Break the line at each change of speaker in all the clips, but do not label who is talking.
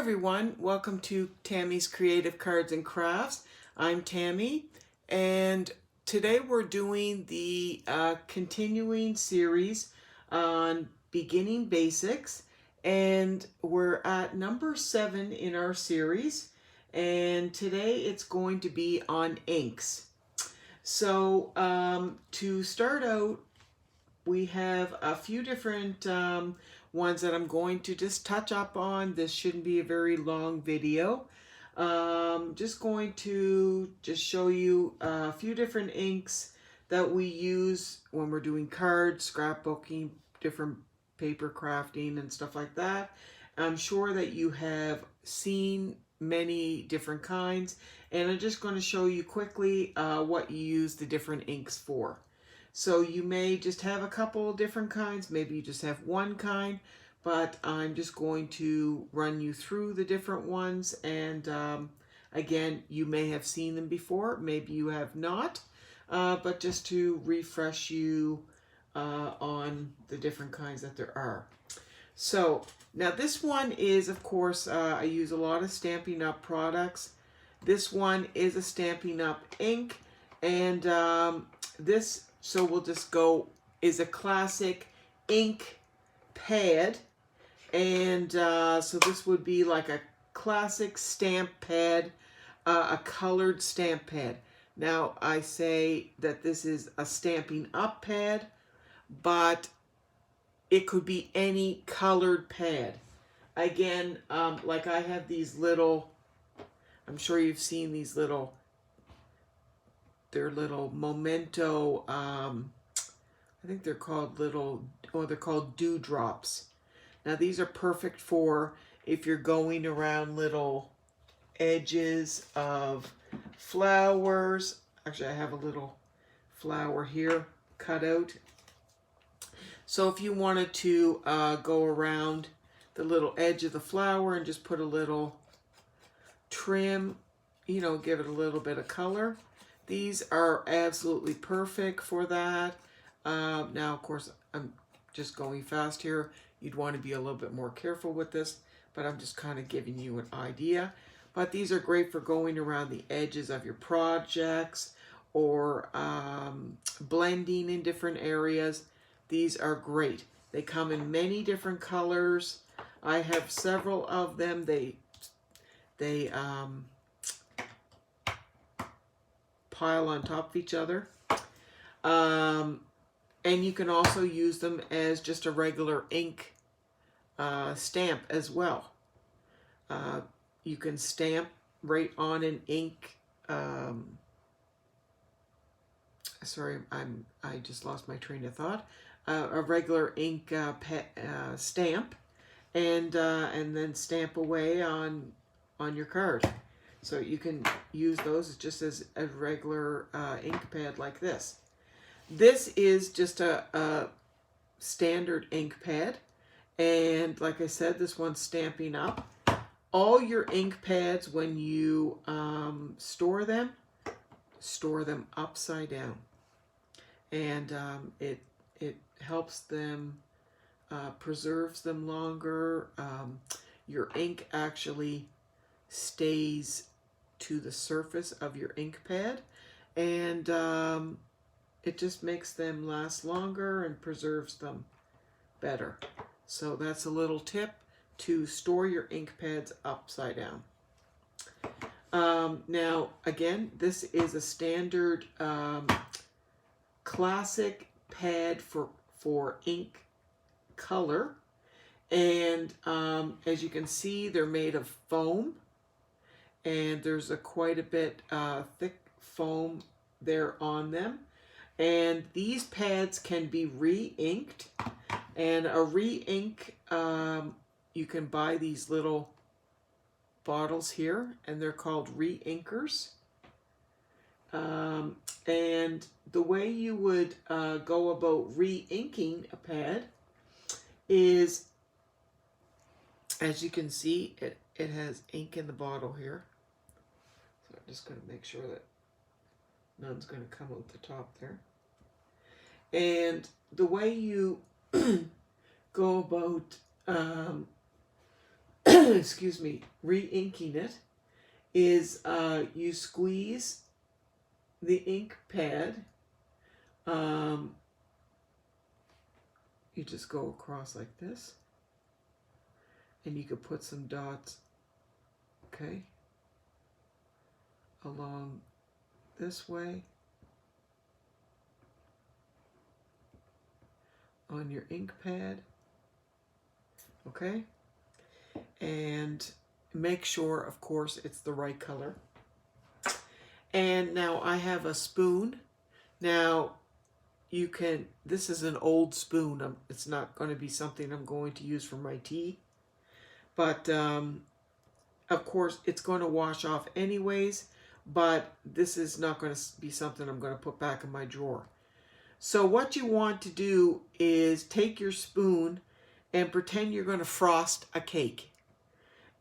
everyone, welcome to Tammy's Creative Cards and Crafts. I'm Tammy, and today we're doing the continuing series on beginning basics, and we're at number 7 in our series, and today it's going to be on inks. So to start out, we have a few different ones that I'm going to just touch up on. This shouldn't be a very long video. Just going to show you a few different inks that we use when we're doing cards, scrapbooking, different paper crafting and stuff like that. I'm sure that you have seen many different kinds, and I'm just going to show you quickly what you use the different inks for. So you may just have a couple of different kinds, maybe you just have one kind, but I'm just going to run you through the different ones, and again, you may have seen them before, maybe you have not, but just to refresh you on the different kinds that there are. So now this one is, of course, I use a lot of Stampin' Up products. This one is a Stampin' Up ink, and so we'll just go, is a classic ink pad. And so this would be like a classic stamp pad, a colored stamp pad. Now I say that this is a Stampin' Up pad, but it could be any colored pad. Again, like I have these little, I'm sure you've seen these little, they're little Memento, I think they're called they're called dewdrops. Now these are perfect for if you're going around little edges of flowers. Actually, I have a little flower here cut out. So if you wanted to go around the little edge of the flower and just put a little trim, you know, give it a little bit of color. These are absolutely perfect for that. Now, of course, I'm just going fast here. You'd want to be a little bit more careful with this, but I'm just kind of giving you an idea. But these are great for going around the edges of your projects or blending in different areas. These are great. They come in many different colors. I have several of them. They pile on top of each other. And you can also use them as just a regular ink stamp as well. You can stamp right on an ink. Sorry, I just lost my train of thought. A regular ink stamp, and then stamp away on your card. So you can use those just as a regular ink pad like this. This is just a standard ink pad, and like I said, this one's Stampin' Up. All your ink pads, when you store them upside down, and it helps them, preserves them longer. Your ink actually stays to the surface of your ink pad, and it just makes them last longer and preserves them better. So that's a little tip to store your ink pads upside down. Now, again, this is a standard classic pad for ink color. And as you can see, they're made of foam. And there's quite a bit thick foam there on them. And these pads can be re-inked. And a re-ink, you can buy these little bottles here, and they're called re-inkers. And the way you would go about re-inking a pad is, as you can see, it has ink in the bottle here. So I'm just going to make sure that none's going to come out the top there. And the way you go about excuse me, re-inking it is you squeeze the ink pad. You just go across like this, and you could put some dots, okay, along this way on your ink pad, okay, and make sure, of course, it's the right color. And now I have a spoon. Now you can, this is an old spoon. It's not going to be something I'm going to use for my tea. But, of course, it's going to wash off anyways. But this is not going to be something I'm going to put back in my drawer. So what you want to do is take your spoon and pretend you're going to frost a cake.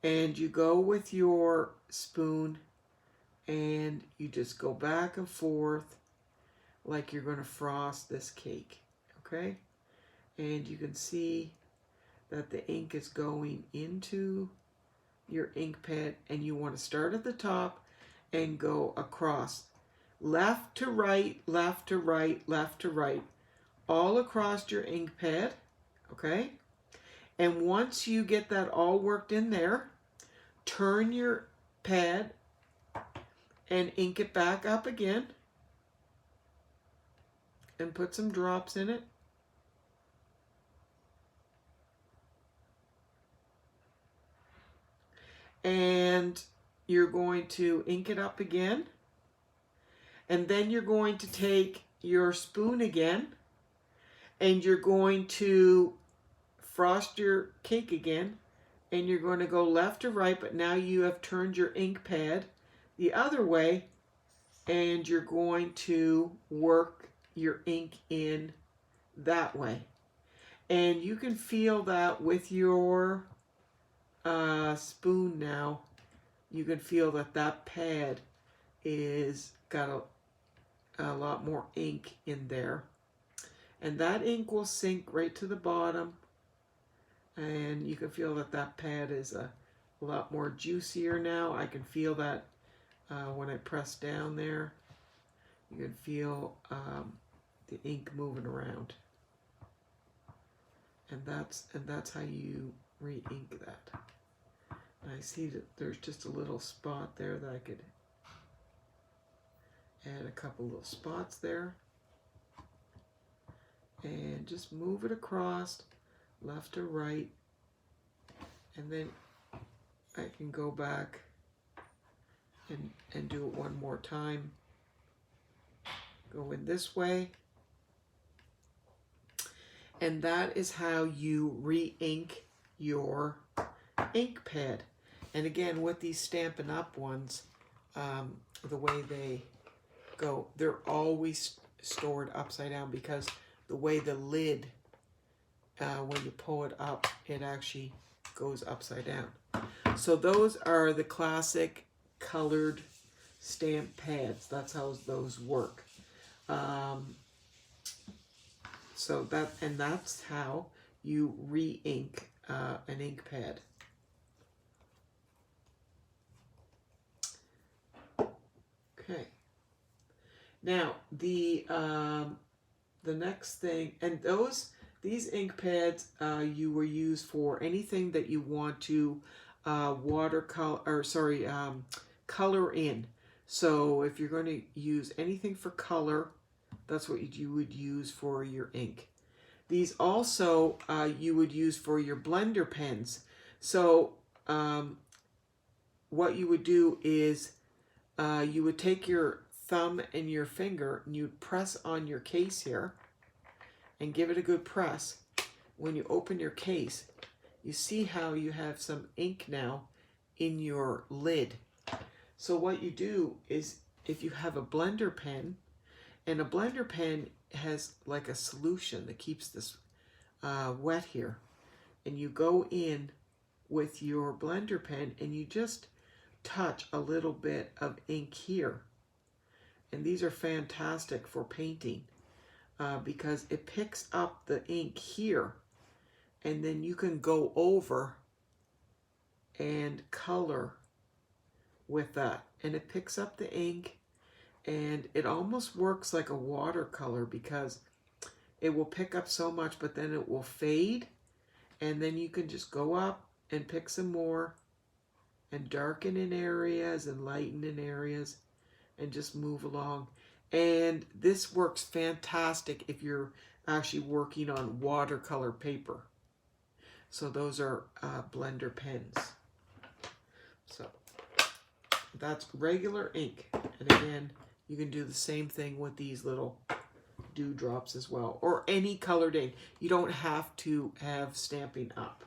And you go with your spoon and you just go back and forth like you're going to frost this cake, okay? And you can see that the ink is going into your ink pad, and you want to start at the top and go across. Left to right, left to right, left to right, all across your ink pad, okay? And once you get that all worked in there, turn your pad and ink it back up again. And put some drops in it. And you're going to ink it up again. And then you're going to take your spoon again. And you're going to frost your cake again. And you're going to go left to right, but now you have turned your ink pad the other way. And you're going to work your ink in that way. And you can feel that with your spoon now. You can feel that that pad is got a lot more ink in there. And that ink will sink right to the bottom. And you can feel that that pad is a lot more juicier now. I can feel that when I press down there. You can feel the ink moving around, and that's how you re-ink that. And I see that there's just a little spot there that I could add a couple little spots there, and just move it across left to right, and then I can go back and do it one more time. Go in this way. And that is how you re-ink your ink pad. And again, with these Stampin' Up! Ones, the way they go, they're always stored upside down because the way the lid, when you pull it up, it actually goes upside down. So those are the classic colored stamp pads. That's how those work. So that's how you re-ink an ink pad. Okay. Now the next thing, and these ink pads you will use for anything that you want to color in. So if you're going to use anything for color, that's what you would use for your ink. These also you would use for your blender pens. So what you would do is you would take your thumb and your finger and you'd press on your case here and give it a good press. When you open your case, you see how you have some ink now in your lid. So what you do is, if you have a blender pen, and a blender pen has like a solution that keeps this wet here, and you go in with your blender pen and you just touch a little bit of ink here. And these are fantastic for painting because it picks up the ink here, and then you can go over and color with that. And it picks up the ink, and it almost works like a watercolor because it will pick up so much, but then it will fade, and then you can just go up and pick some more and darken in areas and lighten in areas and just move along. And this works fantastic if you're actually working on watercolor paper. So those are blender pens. So that's regular ink. And again, you can do the same thing with these little dewdrops as well, or any colored ink. You don't have to have Stampin' Up.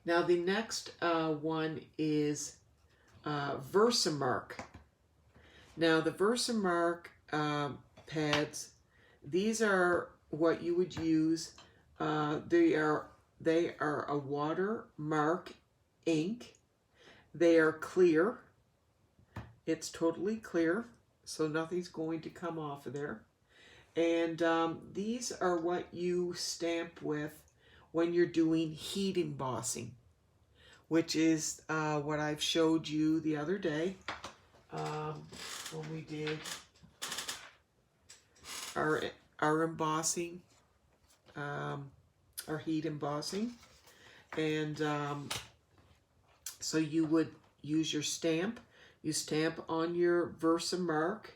Now the next one is Versamark. Now the Versamark pads, these are what you would use. They are a watermark ink. They are clear. It's totally clear, so nothing's going to come off of there. And these are what you stamp with when you're doing heat embossing, which is what I've showed you the other day when we did our embossing, our heat embossing. And so you would use your stamp. You stamp on your Versamark,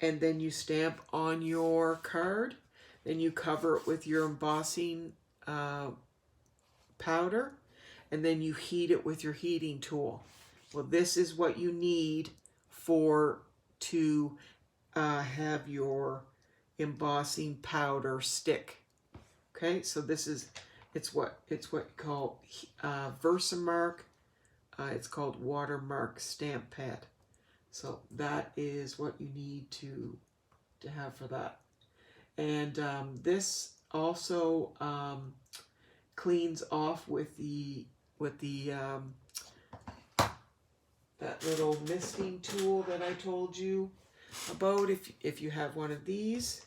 and then you stamp on your card. Then you cover it with your embossing powder, and then you heat it with your heating tool. Well, this is what you need to have your embossing powder stick. Okay, so this is it's what you call Versamark. It's called Watermark Stamp Pad. So that is what you need to have for that. And this also cleans off with that little misting tool that I told you about. If you have one of these,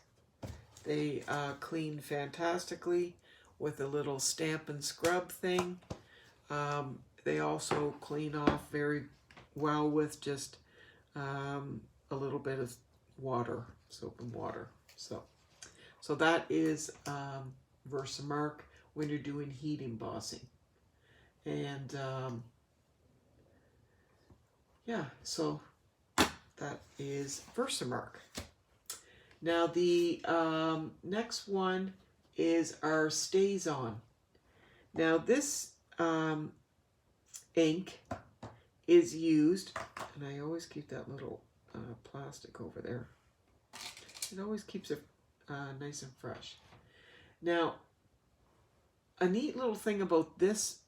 they clean fantastically with a little stamp and scrub thing. They also clean off very well with just a little bit of water, soap and water. So that is Versamark when you're doing heat embossing. And yeah, so that is Versamark. Now the next one is our StazOn. Now this ink is used, and I always keep that little plastic over there. It always keeps it nice and fresh. Now, a neat little thing about this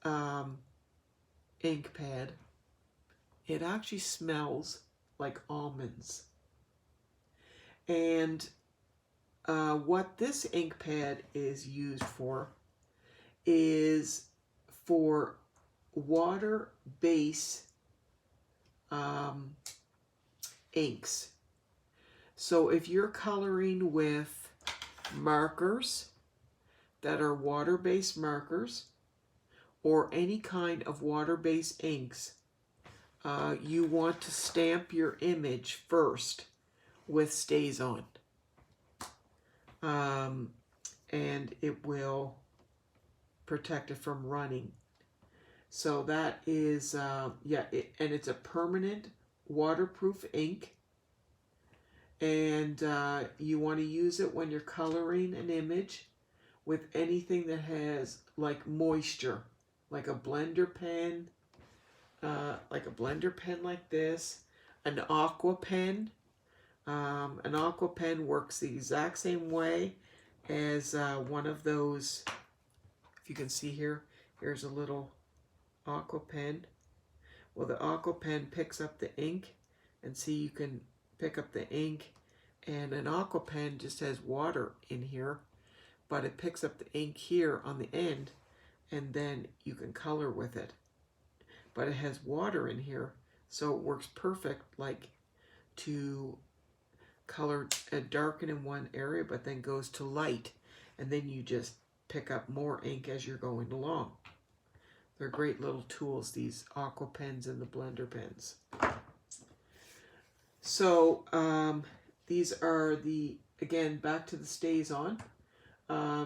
ink pad, it actually smells like almonds. And what this ink pad is used for is for water-based inks. So if you're coloring with markers that are water-based markers or any kind of water-based inks, you want to stamp your image first with StazOn. And it will protect it from running. So that is, yeah, and it's a permanent waterproof ink. And you want to use it when you're coloring an image with anything that has like moisture, like a blender pen, like this, an aqua pen. An aqua pen works the exact same way as one of those. If you can see here, here's a little aqua pen. Well, the aqua pen picks up the ink, and see, you can pick up the ink, and an aqua pen just has water in here, but it picks up the ink here on the end, and then you can color with it. But it has water in here, so it works perfect, like to color darken in one area, but then goes to light, and then you just pick up more ink as you're going along. They're great little tools, these aqua pens and the blender pens. So these are the, again, back to the StazOn.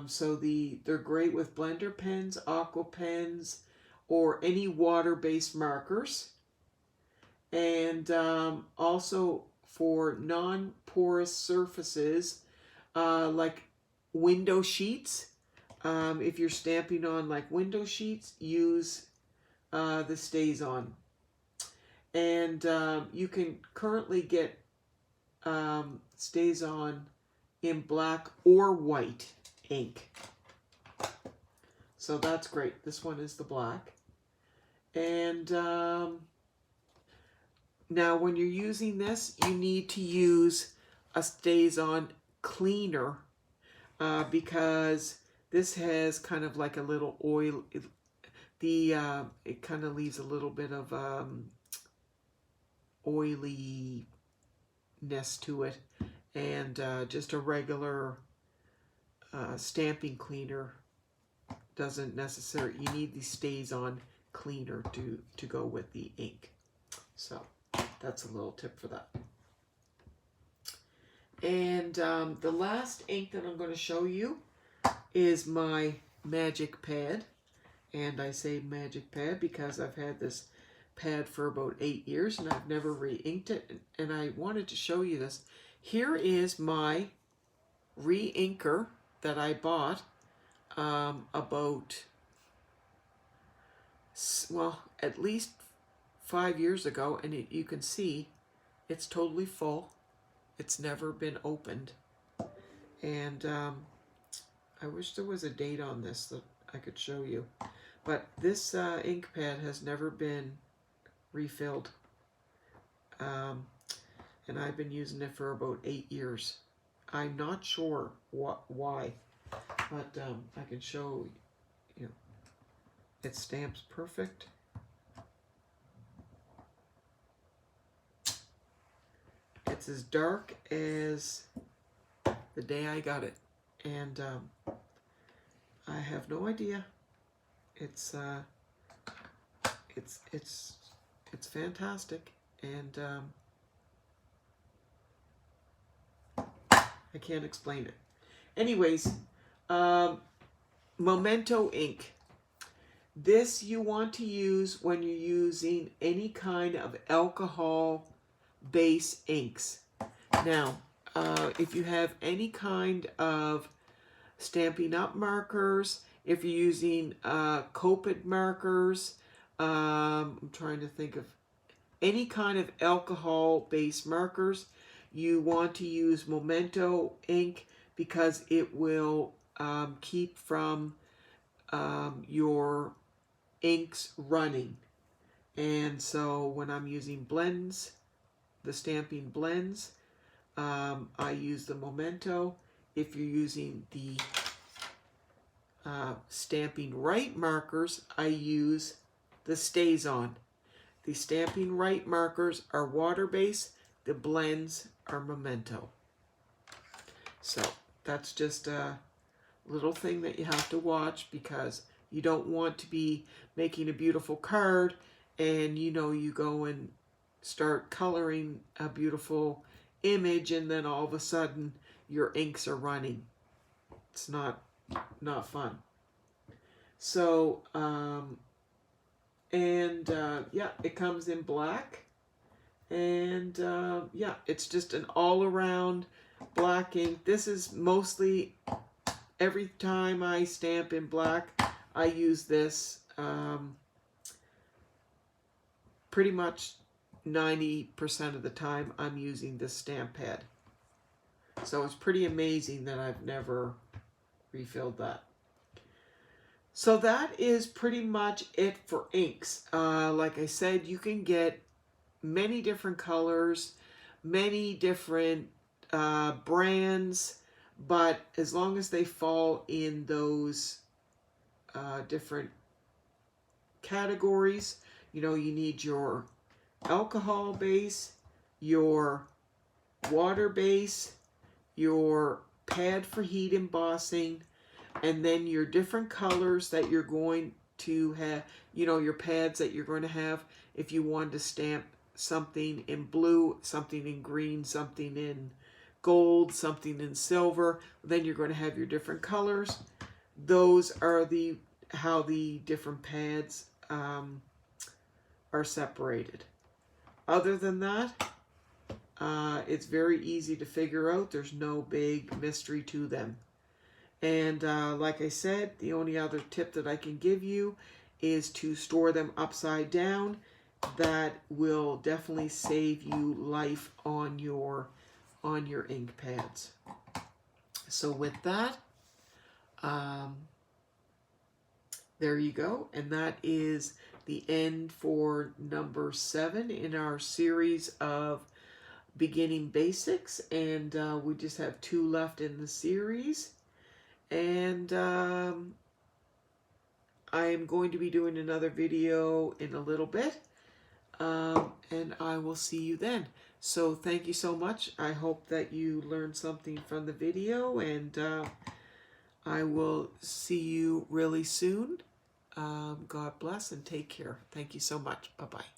So they're great with blender pens, aqua pens, or any water-based markers. And also for non-porous surfaces, like window sheets. If you're stamping on like window sheets, use the StazOn. And you can currently get StazOn in black or white ink. So that's great. This one is the black. And now when you're using this, you need to use a StazOn cleaner because this has kind of like a little oil. It kind of leaves a little bit of oiliness to it, and just a regular stamping cleaner doesn't necessarily. You need the StazOn cleaner to go with the ink. So that's a little tip for that. And the last ink that I'm going to show you is my magic pad. And I say magic pad because I've had this pad for about 8 years and I've never re-inked it. And I wanted to show you this. Here is my re-inker that I bought about, well, at least 5 years ago. And you can see it's totally full. It's never been opened. And I wish there was a date on this that I could show you. But this ink pad has never been refilled. And I've been using it for about 8 years. I'm not sure why, but I can show you. It stamps perfect. It's as dark as the day I got it, and I have no idea. It's fantastic, and I can't explain it. Anyways, Memento ink. This you want to use when you're using any kind of alcohol base inks. Now, if you have any kind of Stampin' Up markers, if you're using Copic markers, I'm trying to think of any kind of alcohol-based markers, you want to use Memento ink because it will keep from your inks running. And so when I'm using blends, the stamping blends, I use the Memento. If you're using the stamping right markers, I use the StazOn. The stamping right markers are water-based, the blends are Memento. So that's just a little thing that you have to watch because you don't want to be making a beautiful card and you go and start coloring a beautiful image and then all of a sudden your inks are running. It's not fun. So yeah, it comes in black, and yeah, it's just an all-around black ink. This is mostly every time I stamp in black, I use this. Pretty much 90% of the time I'm using this stamp pad. So it's pretty amazing that I've never refilled that. So that is pretty much it for inks. Like I said, you can get many different colors, many different brands, but as long as they fall in those different categories, you need your alcohol base, your water base, your pad for heat embossing, and then your different colors that you're going to have, you know, your pads that you're going to have. If you wanted to stamp something in blue, something in green, something in gold, something in silver, then you're going to have your different colors. Those are how the different pads are separated. Other than that, it's very easy to figure out. There's no big mystery to them. And like I said, the only other tip that I can give you is to store them upside down. That will definitely save you life on your ink pads. So with that, there you go. And that is the end for number 7 in our series of beginning basics. And we just have 2 left in the series. And I am going to be doing another video in a little bit. And I will see you then. So thank you so much. I hope that you learned something from the video, and I will see you really soon. God bless and take care. Thank you so much. Bye-bye.